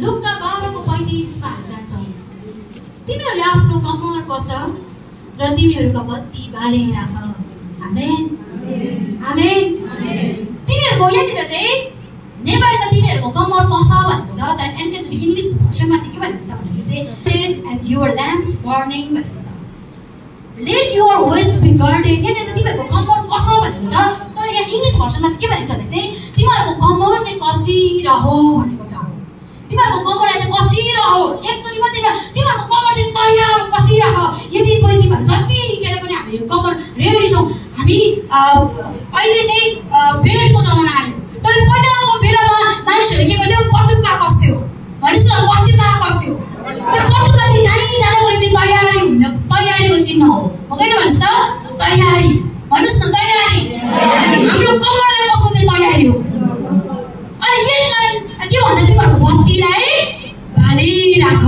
लुका 12:35 मा जान्छौँ। तिमीहरूले आफ्नो कमर कस र तिमीहरूका बत्ती बालिराख। आमेन आमेन। तिमीहरूको यहाँतिर चाहिँ नेपालमा तिमीहरूको कमर कस भनेको छ, तर एनकेजी इङ्ग्लिस भर्सनमा चाहिँ के भनेको छ भन्दाखेरि चाहिँ prayed and your lamps burning भनेको छ। Let your waist be guarded. यहाँनिर चाहिँ तिमीहरूको कमर कस भनेको छ, तर यहाँ इङ्ग्लिस भर्सनमा चाहिँ के भनेको छ भने चाहिँ तिमीहरूको कमर चाहिँ कसिरहो भनेको छ। तिमीहरूको कमरलाई चाहिँ कसिरहो, एकचोटि मात्रै तिमीहरूको कमर चाहिँ तयार कसिरह। यदि पनि तिमीहरू जतिखेर पनि हामीहरू कमर रेडी छौँ। हामी अहिले चाहिँ बेडको जमाना आयो, तर पहिलाको बेलामा मानिसहरूले के गर्थ्यो, पटुका कस्थ्यो। भन्नुहोस् न, पटुका कस्थ्यो। त्यो पटुका चाहिँ कहीँ जानको निम्ति तयारीको चिन्ह हो कि भन्नुहोस् त? तयारी भन्नुहोस् न, तयारी। हाम्रो कमरलाई कस्तो चाहिँ तयारी हो। अनि यसलाई के भन्छ, तिमीहरूको बत्तीलाई बालिराख।